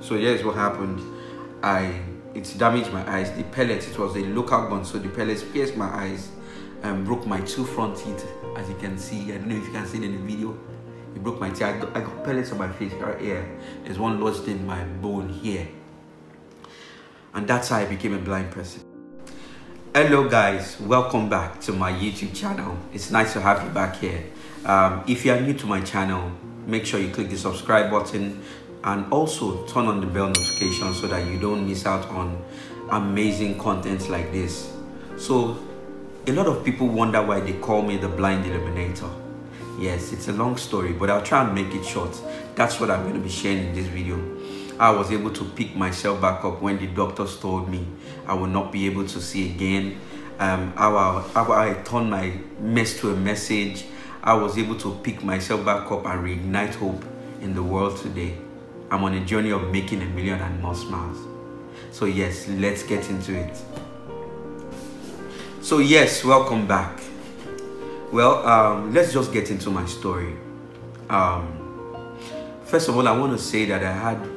So here's what happened. It damaged my eyes. The pellets, it was a local gun, so the pellets pierced my eyes and broke my 2 front teeth, as you can see. I don't know if you can see it in the video. It broke my teeth. I got pellets on my face right here. There's one lodged in my bone here. And that's how I became a blind person. Hello guys, welcome back to my YouTube channel. It's nice to have you back here. If you are new to my channel, make sure you click the subscribe button and also turn on the bell notification so that you don't miss out on amazing content like this. So a lot of people wonder why they call me the blind illuminator. Yes, it's a long story, but I'll try and make it short. That's what I'm going to be sharing in this video. I was able to pick myself back up when the doctors told me I would not be able to see again. How I turned my mess to a message. I was able to pick myself back up and reignite hope in the world today. I'm on a journey of making 1 million and more smiles. So yes, let's get into it. So yes, welcome back. Well, let's just get into my story. First of all, I want to say that I had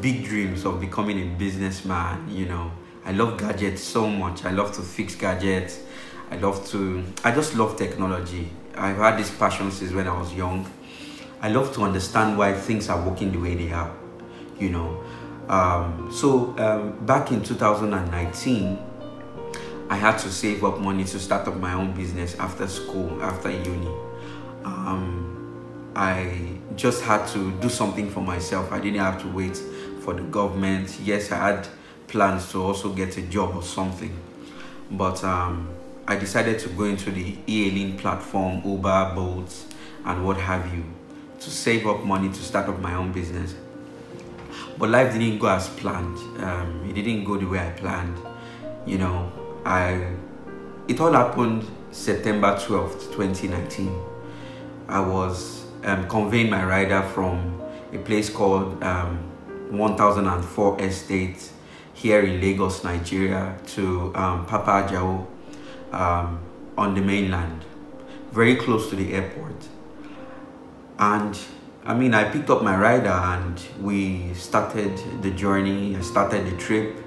big dreams of becoming a businessman. You know, I love gadgets so much. I love to fix gadgets. I just love technology. I've had this passion since when I was young. I love to understand why things are working the way they are, you know. Back in 2019, I had to save up money to start up my own business after school, after uni. I just had to do something for myself. I didn't have to wait for the government. Yes, I had plans to also get a job or something, but I decided to go into the e-hailing platform, Uber, Bolt, and what have you, to save up money to start up my own business. But life didn't go as planned. It didn't go the way I planned. You know, it all happened September 12th, 2019. I was conveying my rider from a place called 1004 Estate here in Lagos, Nigeria, to Papa Ajao on the mainland, very close to the airport. And I mean, I picked up my rider and we started the journey. I started the trip.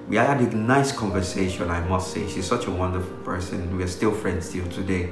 We had a nice conversation, I must say. She's such a wonderful person. We're still friends till today.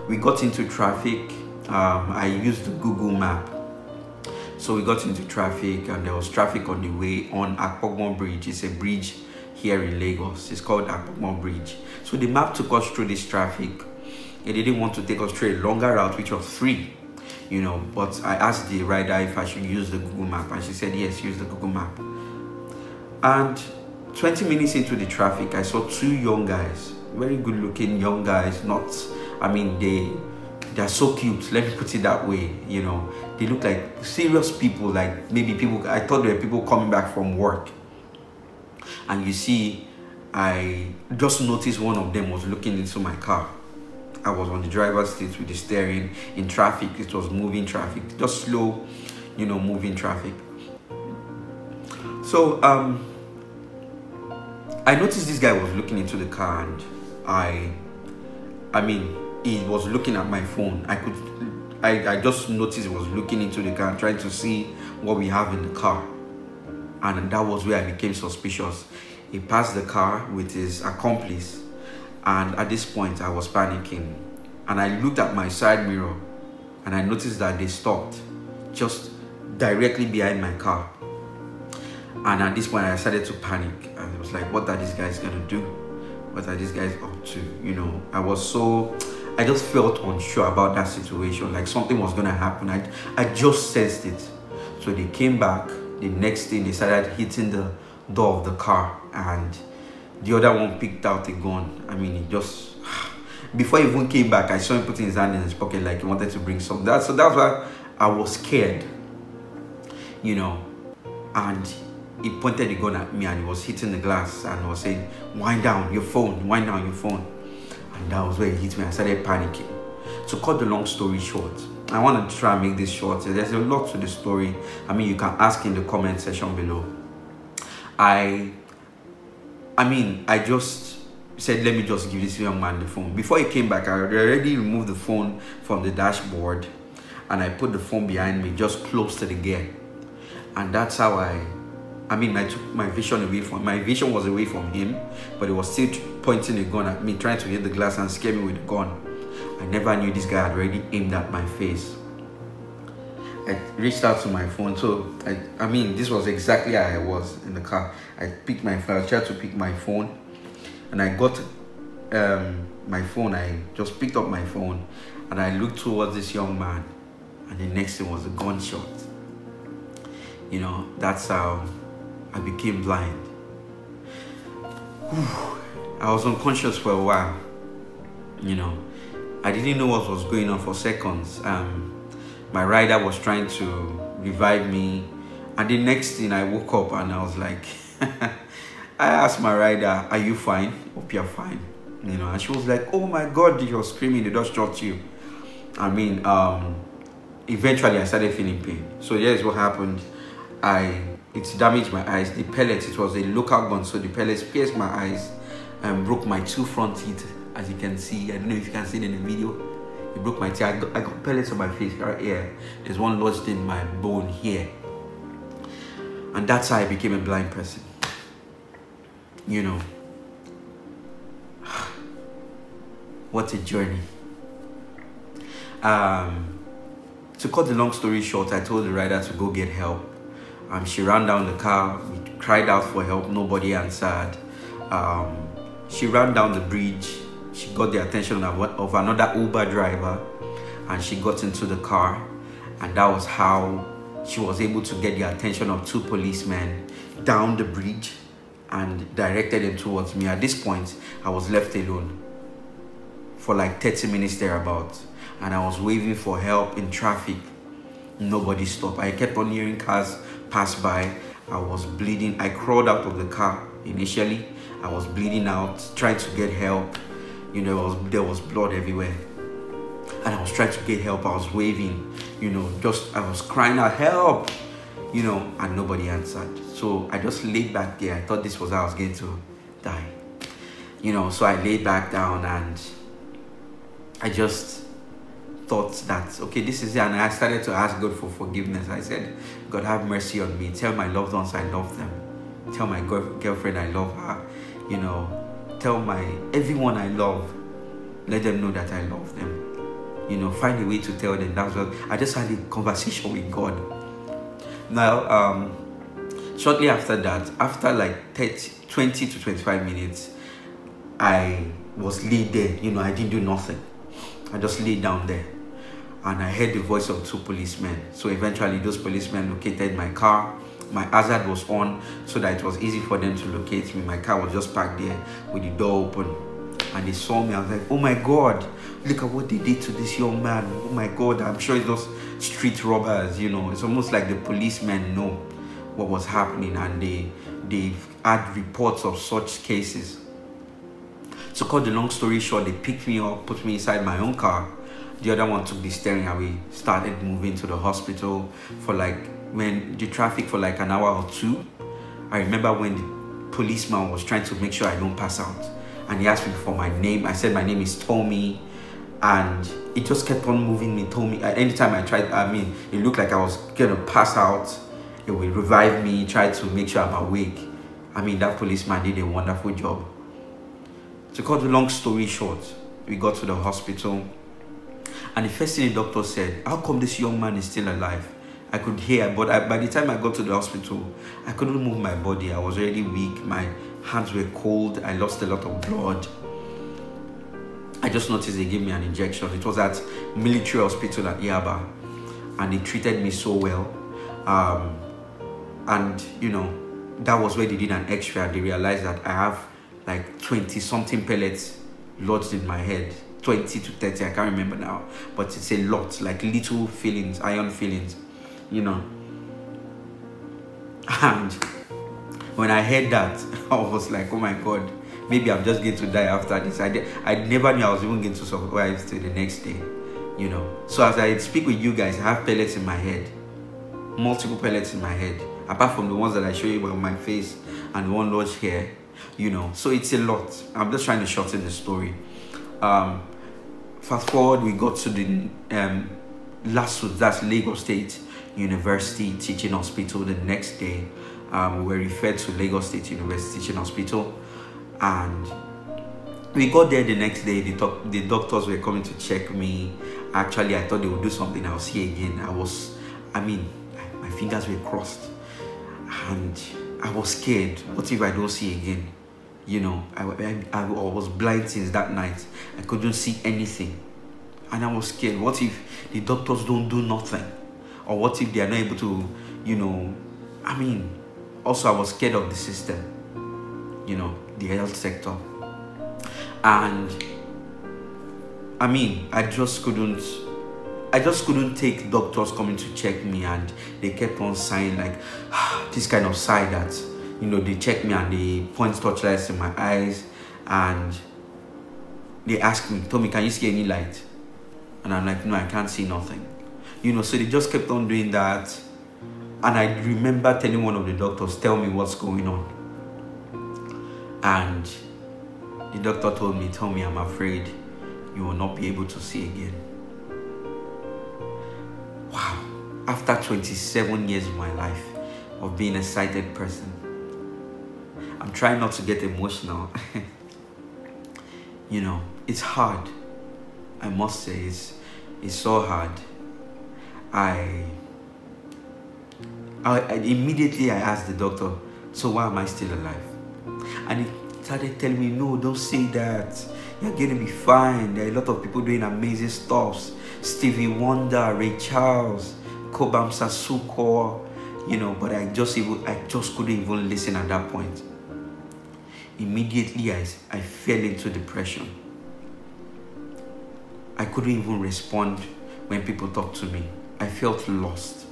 We got into traffic. I used the Google map. So we got into traffic and there was traffic on the way on Akpogbon Bridge. It's a bridge here in Lagos. It's called Akpogbon Bridge. So the map took us through this traffic. It didn't want to take us through a longer route, which was free, you know, but I asked the rider if I should use the Google map and she said, yes, use the Google map. And 20 minutes into the traffic, I saw 2 young guys, very good looking young guys. They're so cute, let me put it that way. You know, they look like serious people, like maybe people, I thought they were people coming back from work. And you see, I just noticed one of them was looking into my car. I was on the driver's seat with the steering in traffic. It was moving traffic, just slow, you know, moving traffic. So I noticed this guy was looking into the car, and I mean, he was looking at my phone. I just noticed he was looking into the car, trying to see what we have in the car. And that was where I became suspicious. He passed the car with his accomplice. And at this point, I was panicking. And I looked at my side mirror and I noticed that they stopped just directly behind my car. And at this point, I started to panic. And it was like, what are these guys going to do? What are these guys up to? You know, I just felt unsure about that situation. Like something was going to happen. I just sensed it. So they came back. The next thing, they started hitting the door of the car. And the other one picked out a gun. I mean, he just, before he even came back, I saw him putting his hand in his pocket like he wanted to bring something. So that's why I was scared, you know. And he pointed the gun at me and he was hitting the glass and was saying, wind down your phone, wind down your phone. And that was where he hit me. I started panicking. To cut the long story short, I want to try and make this short. There's a lot to the story. I mean, you can ask in the comment section below. I just said, let me just give this young man the phone. Before he came back, I already removed the phone from the dashboard and I put the phone behind me, just close to the gear. And that's how I mean, I took my vision away from, my vision was away from him, but he was still pointing a gun at me, trying to hit the glass and scare me with the gun. I never knew this guy had already aimed at my face. I reached out to my phone. So I mean, this was exactly how I was in the car. I picked my phone, I tried to pick my phone, and I got my phone. I just picked up my phone and I looked towards this young man, and the next thing was a gunshot. You know, that's how I became blind. I was unconscious for a while. You know, I didn't know what was going on for seconds. My rider was trying to revive me, and the next thing I woke up and I was like, I asked my rider, "Are you fine? Hope you're fine." You know, and she was like, "Oh my God, you're screaming, they just shot you." I mean, eventually I started feeling pain. So here's what happened. It damaged my eyes. The pellets, it was a local gun, so the pellets pierced my eyes and broke my 2 front teeth, as you can see. I don't know if you can see it in the video. It broke my teeth. I got pellets on my face right here. There's one lodged in my bone here. And that's how I became a blind person. You know. What a journey. To cut the long story short, I told the rider to go get help. She ran down the car. We cried out for help. Nobody answered. She ran down the bridge. She got the attention of another Uber driver, and she got into the car. And that was how she was able to get the attention of 2 policemen down the bridge and directed them towards me. At this point, I was left alone for like 30 minutes thereabouts, and I was waving for help in traffic. Nobody stopped. I kept on hearing cars pass by. I was bleeding. I crawled out of the car initially. I was bleeding out, trying to get help. You know, there was blood everywhere, and I was trying to get help. I was waving, you know, I was crying out, "Help!" You know, and nobody answered. So I just laid back there. I thought this was how I was going to die. You know, so I laid back down and I just thought that, okay, this is it. And I started to ask God for forgiveness. I said, "God, have mercy on me. Tell my loved ones I love them. Tell my girlfriend I love her. You know, tell everyone I love, let them know that I love them. You know, find a way to tell them." That's what I just had a conversation with God. Now, shortly after that, after like 20 to 25 minutes, I was laid there. You know, I didn't do nothing. I just laid down there, and I heard the voice of 2 policemen. So eventually those policemen located my car. My hazard was on so that it was easy for them to locate me. My car was just parked there with the door open, and they saw me. I was like, "Oh my God, look at what they did to this young man. Oh my God, I'm sure it's those street robbers." You know, it's almost like the policemen know what was happening, and they had reports of such cases. To cut the long story short, they picked me up, put me inside my own car. The other one took the steering away, started moving to the hospital for when the traffic for like an hour or 2. I remember when the policeman was trying to make sure I don't pass out, and he asked me for my name. I said my name is Tommy, and it just kept on moving me. Tommy. Anytime I tried, I mean, it looked like I was gonna pass out. It would revive me, try to make sure I'm awake. I mean, that policeman did a wonderful job. To cut the long story short, we got to the hospital, and the first thing the doctor said, "How come this young man is still alive?" I could hear, but by the time I got to the hospital, I couldn't move my body. I was already weak. My hands were cold. I lost a lot of blood. I just noticed they gave me an injection. It was at military hospital at Yaba, and they treated me so well. And you know, that was where they did an X-ray. They realized that I have like 20 something pellets lodged in my head. 20 to 30, I can't remember now, but it's a lot, like little fillings, iron fillings, you know. And when I heard that, I was like, "Oh my God, maybe I'm just going to die after this." I never knew I was even going to survive till the next day, you know. So as I speak with you guys, I have pellets in my head, multiple pellets in my head, apart from the ones that I show you on my face and the one lodged here, you know. So it's a lot. I'm just trying to shorten the story. Fast forward, we got to the LASU, that's Lagos State University Teaching Hospital. The next day, we were referred to Lagos State University Teaching Hospital, and we got there the next day. The doctors were coming to check me. Actually, I thought they would do something. I was here again. My fingers were crossed, and I was scared. What if I don't see again? You know, I was blind since that night. I couldn't see anything, and I was scared. What if the doctors don't do nothing? Or what if they are not able to, you know, also I was scared of the system, you know, the health sector. And I just couldn't take doctors coming to check me, and they kept on saying like this kind of sigh that, you know, they check me and they point torchlights in my eyes, and they told me, can you see any light? And I'm like, no, I can't see nothing. You know, so they just kept on doing that. And I remember telling one of the doctors, tell me what's going on. And the doctor told me, I'm afraid you will not be able to see again. Wow. After 27 years of my life of being a sighted person, I'm trying not to get emotional. You know, it's hard. I must say, it's so hard. I immediately asked the doctor, so why am I still alive? And he started telling me, no, don't say that. You're going to be fine. There are a lot of people doing amazing stuff. Stevie Wonder, Ray Charles, Kobam Sasuko, you know, but I just couldn't even listen at that point. Immediately, I fell into depression. I couldn't even respond when people talked to me. I felt lost.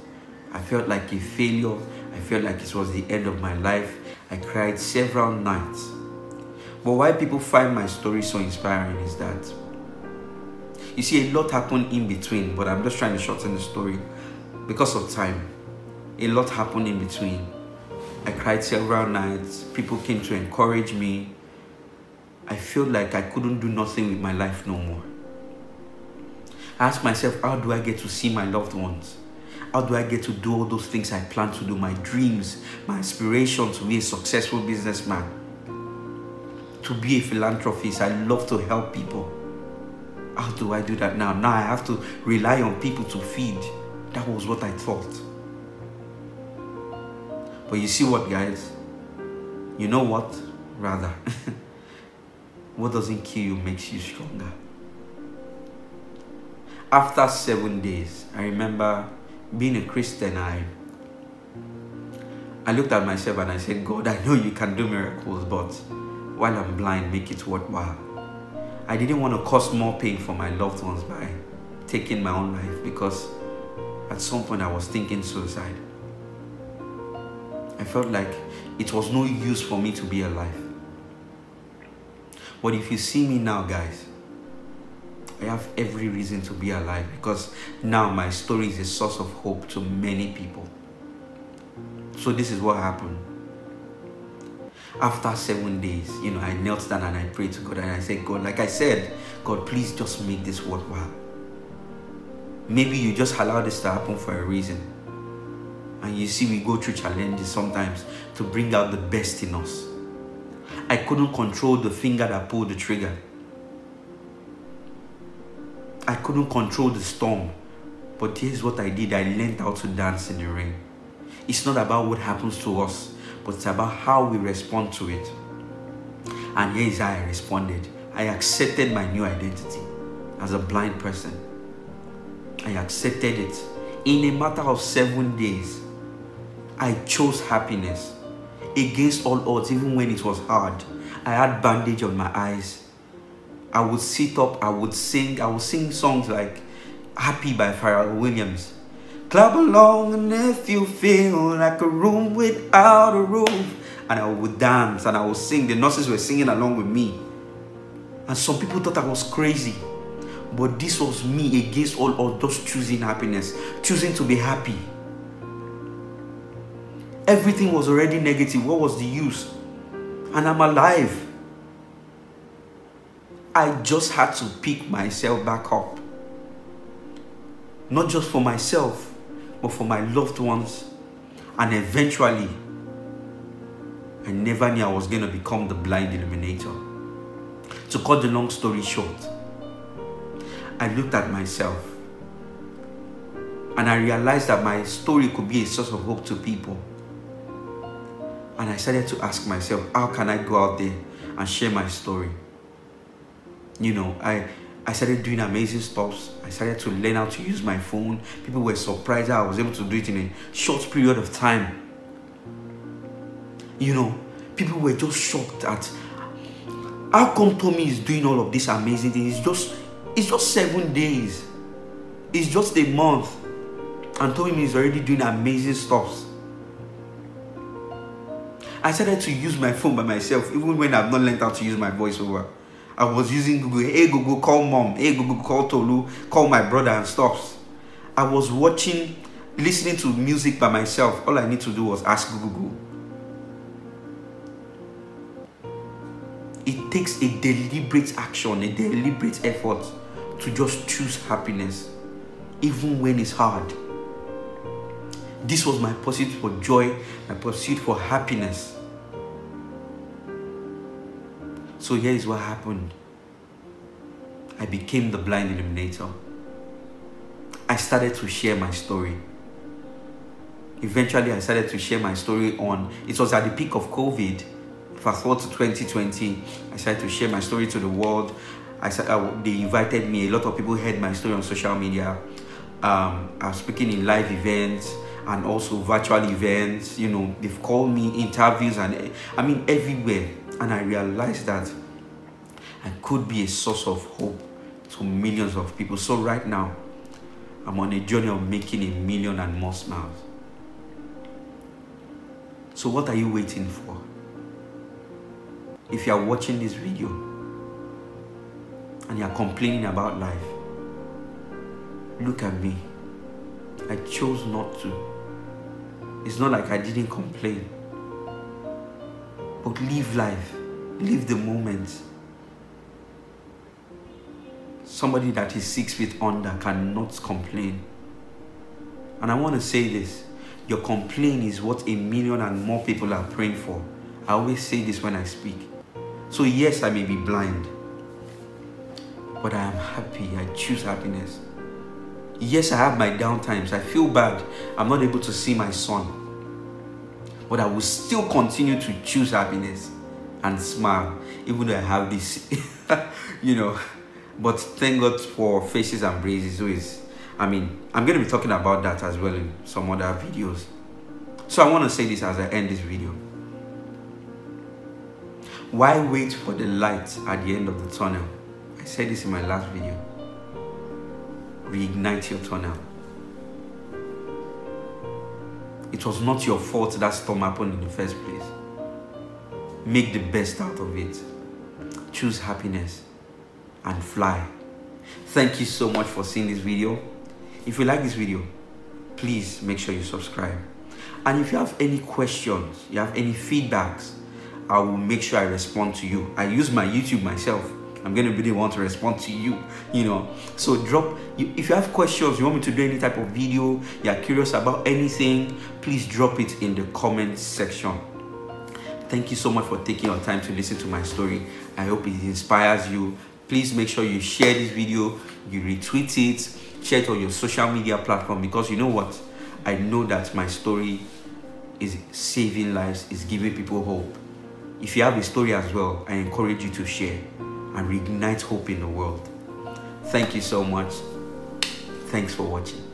I felt like a failure. I felt like it was the end of my life. I cried several nights. But why people find my story so inspiring is that, you see, a lot happened in between, but I'm just trying to shorten the story because of time. A lot happened in between. I cried several nights. People came to encourage me. I felt like I couldn't do nothing with my life no more. I asked myself, how do I get to see my loved ones? How do I get to do all those things I plan to do? My dreams, my aspiration to be a successful businessman, to be a philanthropist. I love to help people. How do I do that now? Now I have to rely on people to feed. That was what I thought. But you see what, guys? You know what? Rather, what doesn't kill you makes you stronger. After 7 days, I remember being a Christian, I looked at myself and I said, God, I know you can do miracles, but while I'm blind, make it worthwhile. I didn't want to cause more pain for my loved ones by taking my own life, because at some point I was thinking suicide. I felt like it was no use for me to be alive. But if you see me now, guys, I have every reason to be alive, because now my story is a source of hope to many people. So this is what happened. After 7 days, you know, I knelt down and I prayed to God, and I said, God, like I said, God, please just make this worthwhile. Maybe you just allow this to happen for a reason. And you see, we go through challenges sometimes to bring out the best in us. I couldn't control the finger that pulled the trigger. I couldn't control the storm. But here's what I did. I learned how to dance in the rain. It's not about what happens to us, but it's about how we respond to it. And here is how I responded. I accepted my new identity as a blind person. I accepted it. In a matter of 7 days, I chose happiness against all odds, even when it was hard. I had bandage on my eyes. I would sit up, I would sing songs like Happy by Pharrell Williams. Clap along and if you feel like a room without a roof. And I would dance and I would sing. The nurses were singing along with me. And some people thought I was crazy. But this was me against all odds, just choosing happiness, choosing to be happy. Everything was already negative. What was the use? And I'm alive. I just had to pick myself back up. Not just for myself, but for my loved ones. And eventually, I never knew I was going to become the blind illuminator. To cut the long story short, I looked at myself and I realized that my story could be a source of hope to people. And I started to ask myself, how can I go out there and share my story? You know, I started doing amazing stuff. I started to learn how to use my phone. People were surprised that I was able to do it in a short period of time. You know, people were just shocked at how come Tommy is doing all of these amazing things. It's just 7 days. It's just a month. And Tommy is already doing amazing stuff. I started to use my phone by myself, even when I've not learned how to use my voiceover. I was using Google. Hey Google, call mom. Hey Google, call Tolu. Call my brother and stuff. I was listening to music by myself. All I need to do was ask Google. It takes a deliberate action, a deliberate effort to just choose happiness, even when it's hard. This was my pursuit for joy, my pursuit for happiness. So here is what happened. I became the blind illuminator. I started to share my story. Eventually, I started to share my story it was at the peak of COVID. Fast forward to 2020, I started to share my story to the world. They invited me. A lot of people heard my story on social media. I was speaking in live events and also virtual events. You know, they've called me interviews and I mean everywhere. And I realized that I could be a source of hope to millions of people. So right now, I'm on a journey of making 1 million and more smiles. So what are you waiting for? If you are watching this video and you are complaining about life, look at me. I chose not to. It's not like I didn't complain. But live life. Live the moment. Somebody that is 6 feet under cannot complain. And I want to say this. Your complaint is what 1 million and more people are praying for. I always say this when I speak. So yes, I may be blind, but I am happy. I choose happiness. Yes, I have my down times. I feel bad. I'm not able to see my son. But I will still continue to choose happiness and smile, even though I have this, you know. But thank God for Faces and Braces. I'm going to be talking about that as well in some other videos. So I want to say this as I end this video. Why wait for the light at the end of the tunnel? I said this in my last video. Reignite your tunnel. It was not your fault that storm happened in the first place. Make the best out of it. Choose happiness and fly. Thank you so much for seeing this video. If you like this video, please make sure you subscribe. And if you have any questions, you have any feedbacks, I will make sure I respond to you. I use my YouTube myself. I'm going to be the one to respond to you, you know. So if you have questions, you want me to do any type of video, you're curious about anything, please drop it in the comment section. Thank you so much for taking your time to listen to my story. I hope it inspires you. Please make sure you share this video, you retweet it, share it on your social media platform, because you know what? I know that my story is saving lives, is giving people hope. If you have a story as well, I encourage you to share and reignite hope in the world. Thank you so much. Thanks for watching.